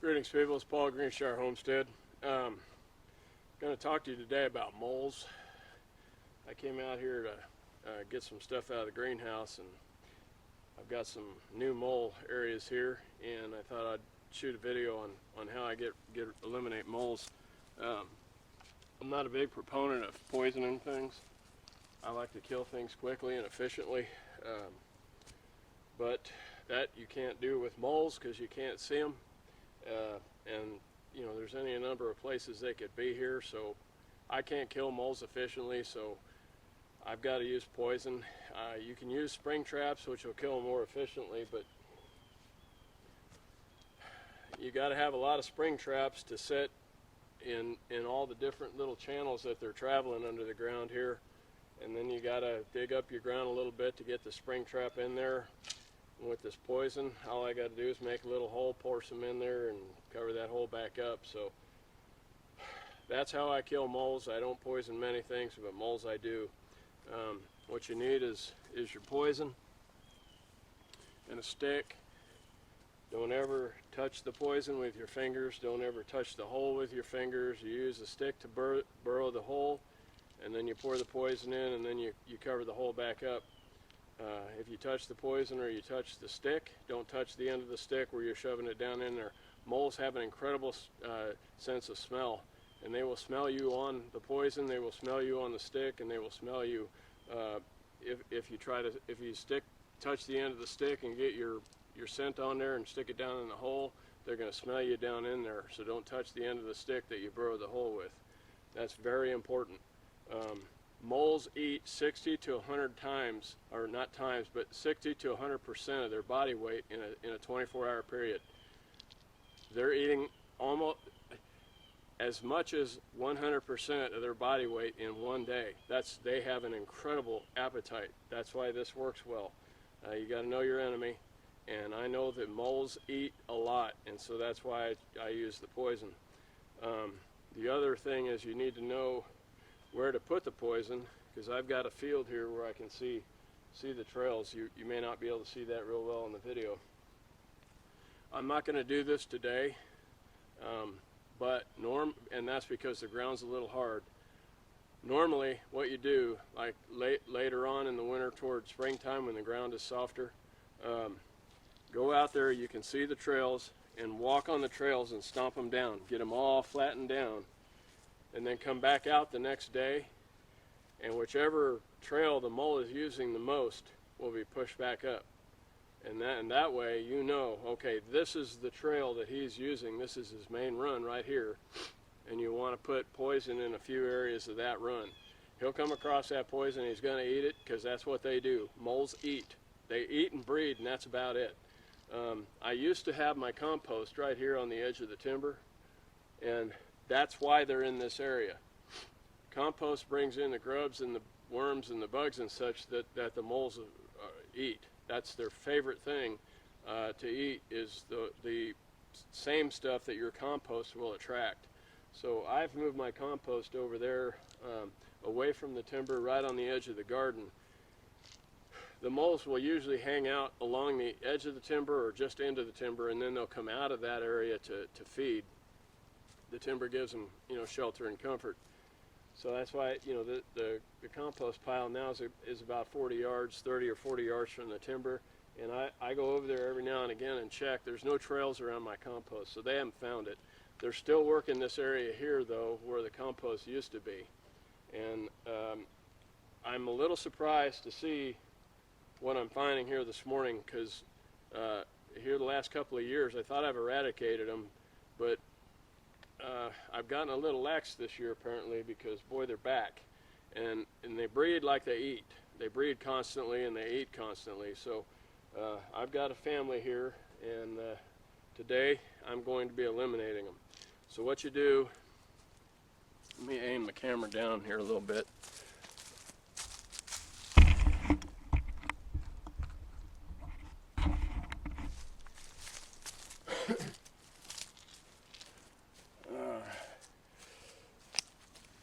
Greetings, people. It's Paul, Greenshire Homestead. Going to talk to you today about moles. I came out here to get some stuff out of the greenhouse, and I've got some new mole areas here, and I thought I'd shoot a video on how I eliminate moles. I'm not a big proponent of poisoning things. I like to kill things quickly and efficiently, but that you can't do with moles because you can't see them. And you know, there's any number of places they could be here, so I can't kill moles efficiently, so I've got to use poison. You can use spring traps, which will kill them more efficiently, but you got to have a lot of spring traps to set in all the different little channels that they're traveling under the ground here, and then you got to dig up your ground a little bit to get the spring trap in there. With this poison, all I got to do is make a little hole, pour some in there, and cover that hole back up. So that's how I kill moles. I don't poison many things, but moles I do. What you need is your poison and a stick. Don't ever touch the poison with your fingers. Don't ever touch the hole with your fingers. You use a stick to burrow the hole, and then you pour the poison in, and then you cover the hole back up. If you touch the poison or you touch the stick, don't touch the end of the stick where you're shoving it down in there. Moles have an incredible sense of smell, and they will smell you on the poison, they will smell you on the stick, and they will smell you if you touch the end of the stick and get your scent on there and stick it down in the hole, they're going to smell you down in there. So don't touch the end of the stick that you burrow the hole with. That's very important. Moles eat 60 to 100 times, or not times, but 60 to 100% of their body weight in a 24-hour period. They're eating almost as much as 100% of their body weight in one day. They have an incredible appetite. That's why this works well. You got to know your enemy, and I know that moles eat a lot, and so that's why I use the poison. The other thing is you need to know where to put the poison, because I've got a field here where I can see the trails. You may not be able to see that real well in the video. I'm not going to do this today, and that's because the ground's a little hard. Normally what you do, like later on in the winter towards springtime when the ground is softer, go out there, you can see the trails, and walk on the trails and stomp them down, get them all flattened down, and then come back out the next day, and whichever trail the mole is using the most will be pushed back up. And that way you know, okay, this is the trail that he's using, this is his main run right here, and you want to put poison in a few areas of that run. He'll come across that poison, he's going to eat it, because that's what they do. Moles eat. They eat and breed, and that's about it. I used to have my compost right here on the edge of the timber, and that's why they're in this area. Compost brings in the grubs and the worms and the bugs and such that the moles eat. That's their favorite thing to eat, is the same stuff that your compost will attract. So I've moved my compost over there away from the timber, right on the edge of the garden. The moles will usually hang out along the edge of the timber or just into the timber, and then they'll come out of that area to feed. The timber gives them, shelter and comfort. So that's why, the compost pile now is about 40 yards, 30 or 40 yards from the timber. And I go over there every now and again and check. There's no trails around my compost, so they haven't found it. They're still working this area here, though, where the compost used to be. And I'm a little surprised to see what I'm finding here this morning, because here the last couple of years I thought I've eradicated them, but I've gotten a little lax this year apparently, because boy, they're back, and they breed like they eat. They breed constantly and they eat constantly. So I've got a family here, and today I'm going to be eliminating them. So what you do, let me aim the camera down here a little bit.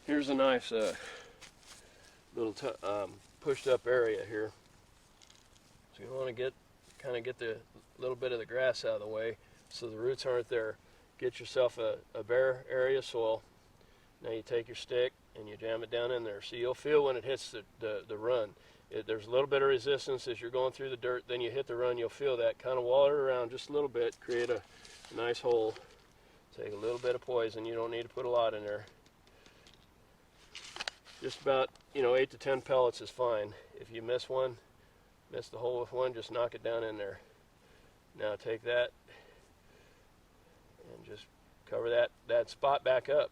Here's a nice little pushed up area here. So you want to kind of get the little bit of the grass out of the way so the roots aren't there. get yourself a bare area of soil. Now you take your stick and you jam it down in there. So you'll feel when it hits the run. There's a little bit of resistance as you're going through the dirt. Then you hit the run, you'll feel that. Kind of wall it around just a little bit, create a nice hole. Take a little bit of poison. You don't need to put a lot in there. Just about, 8 to 10 pellets is fine. If you miss the hole with one, just knock it down in there. Now take that and just cover that spot back up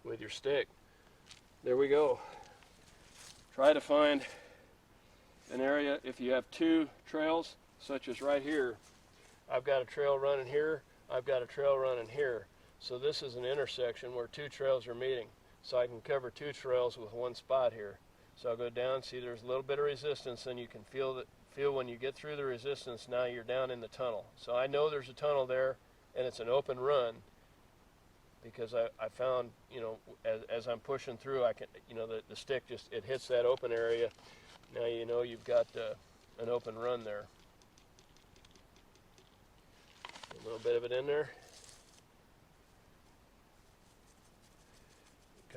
with your stick. There we go. Try to find an area. If you have two trails, such as right here, I've got a trail running here, I've got a trail running here. So this is an intersection where two trails are meeting. So I can cover two trails with one spot here. So I'll go down, see there's a little bit of resistance, and you can feel when you get through the resistance, now you're down in the tunnel. So I know there's a tunnel there, and it's an open run, because I found, as I'm pushing through, I can, the stick just, it hits that open area. Now you've got an open run there. A little bit of it in there.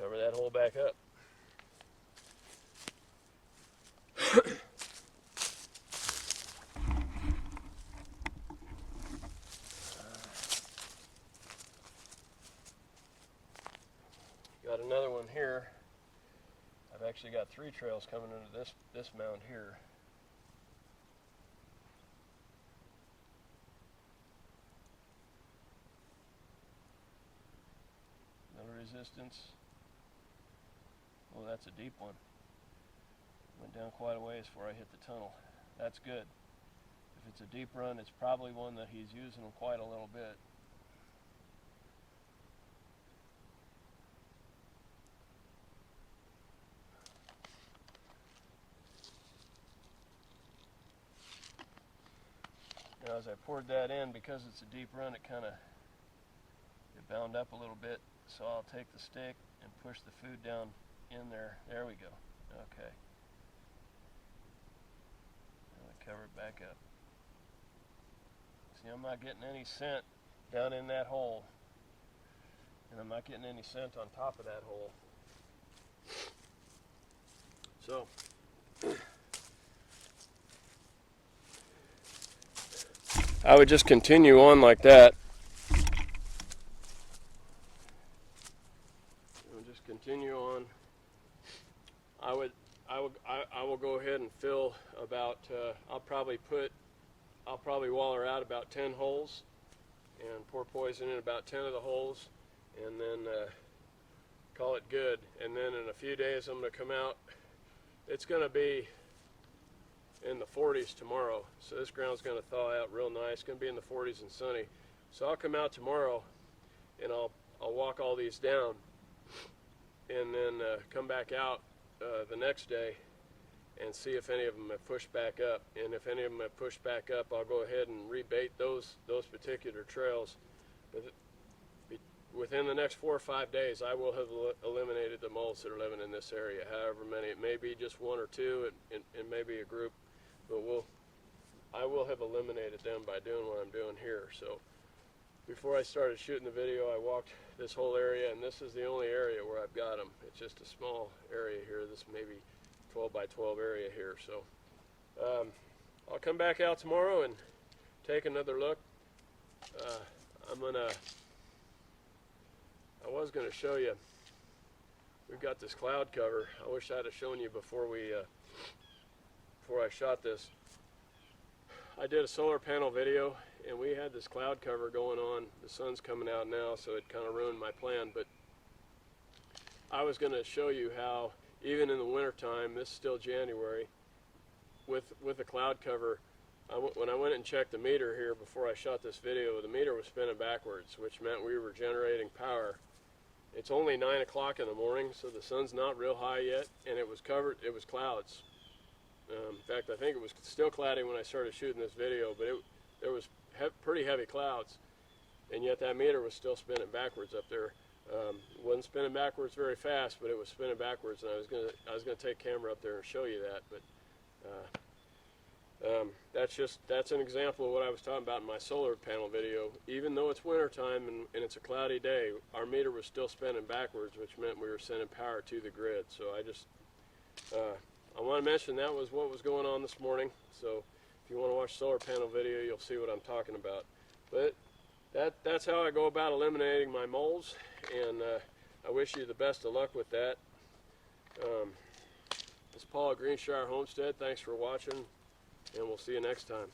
Cover that hole back up. Got another one here. I've actually got 3 trails coming into this mound here. Little resistance. Oh, that's a deep one. Went down quite a ways before I hit the tunnel. That's good. If it's a deep run, it's probably one that he's using quite a little bit. Now as I poured that in, because it's a deep run, it bound up a little bit. So I'll take the stick and push the food down in there. There we go. Okay. And I cover it back up. See, I'm not getting any scent down in that hole. And I'm not getting any scent on top of that hole. So, I would just continue on like that. Just continue on. I will go ahead and fill about. I'll probably waller out about 10 holes, and pour poison in about 10 of the holes, and then call it good. And then in a few days, I'm going to come out. It's going to be in the 40s tomorrow, so this ground's going to thaw out real nice. It's going to be in the 40s and sunny. So I'll come out tomorrow, and I'll walk all these down, and then come back out the next day and see if any of them have pushed back up. And if any of them have pushed back up, I'll go ahead and rebait those particular trails. But within the next 4 or 5 days, I will have eliminated the moles that are living in this area. However many, it may be just 1 or 2, and maybe a group, but I will have eliminated them by doing what I'm doing here. So before I started shooting the video, I walked this whole area, and this is the only area where I've got them. It's just a small area here. This maybe 12 by 12 area here. So I'll come back out tomorrow and take another look. I was going to show you, we've got this cloud cover. I wish I'd have shown you before I shot this. I did a solar panel video, and we had this cloud cover going on. The sun's coming out now, so it kind of ruined my plan, but I was going to show you how, even in the wintertime, this is still January, with the cloud cover, when I went and checked the meter here before I shot this video, the meter was spinning backwards, which meant we were generating power. It's only 9 o'clock in the morning, so the sun's not real high yet, and it was covered, it was clouds. In fact, I think it was still cloudy when I started shooting this video, but there was pretty heavy clouds, and yet that meter was still spinning backwards up there. It wasn't spinning backwards very fast, but it was spinning backwards, and I was gonna take camera up there and show you that. But That's an example of what I was talking about in my solar panel video. Even though it's wintertime and it's a cloudy day, our meter was still spinning backwards, which meant we were sending power to the grid. So I want to mention that was what was going on this morning. So if you want to watch solar panel video, you'll see what I'm talking about. But that's how I go about eliminating my moles, and I wish you the best of luck with that. It's Paul at Greenshire Homestead. Thanks for watching, and we'll see you next time.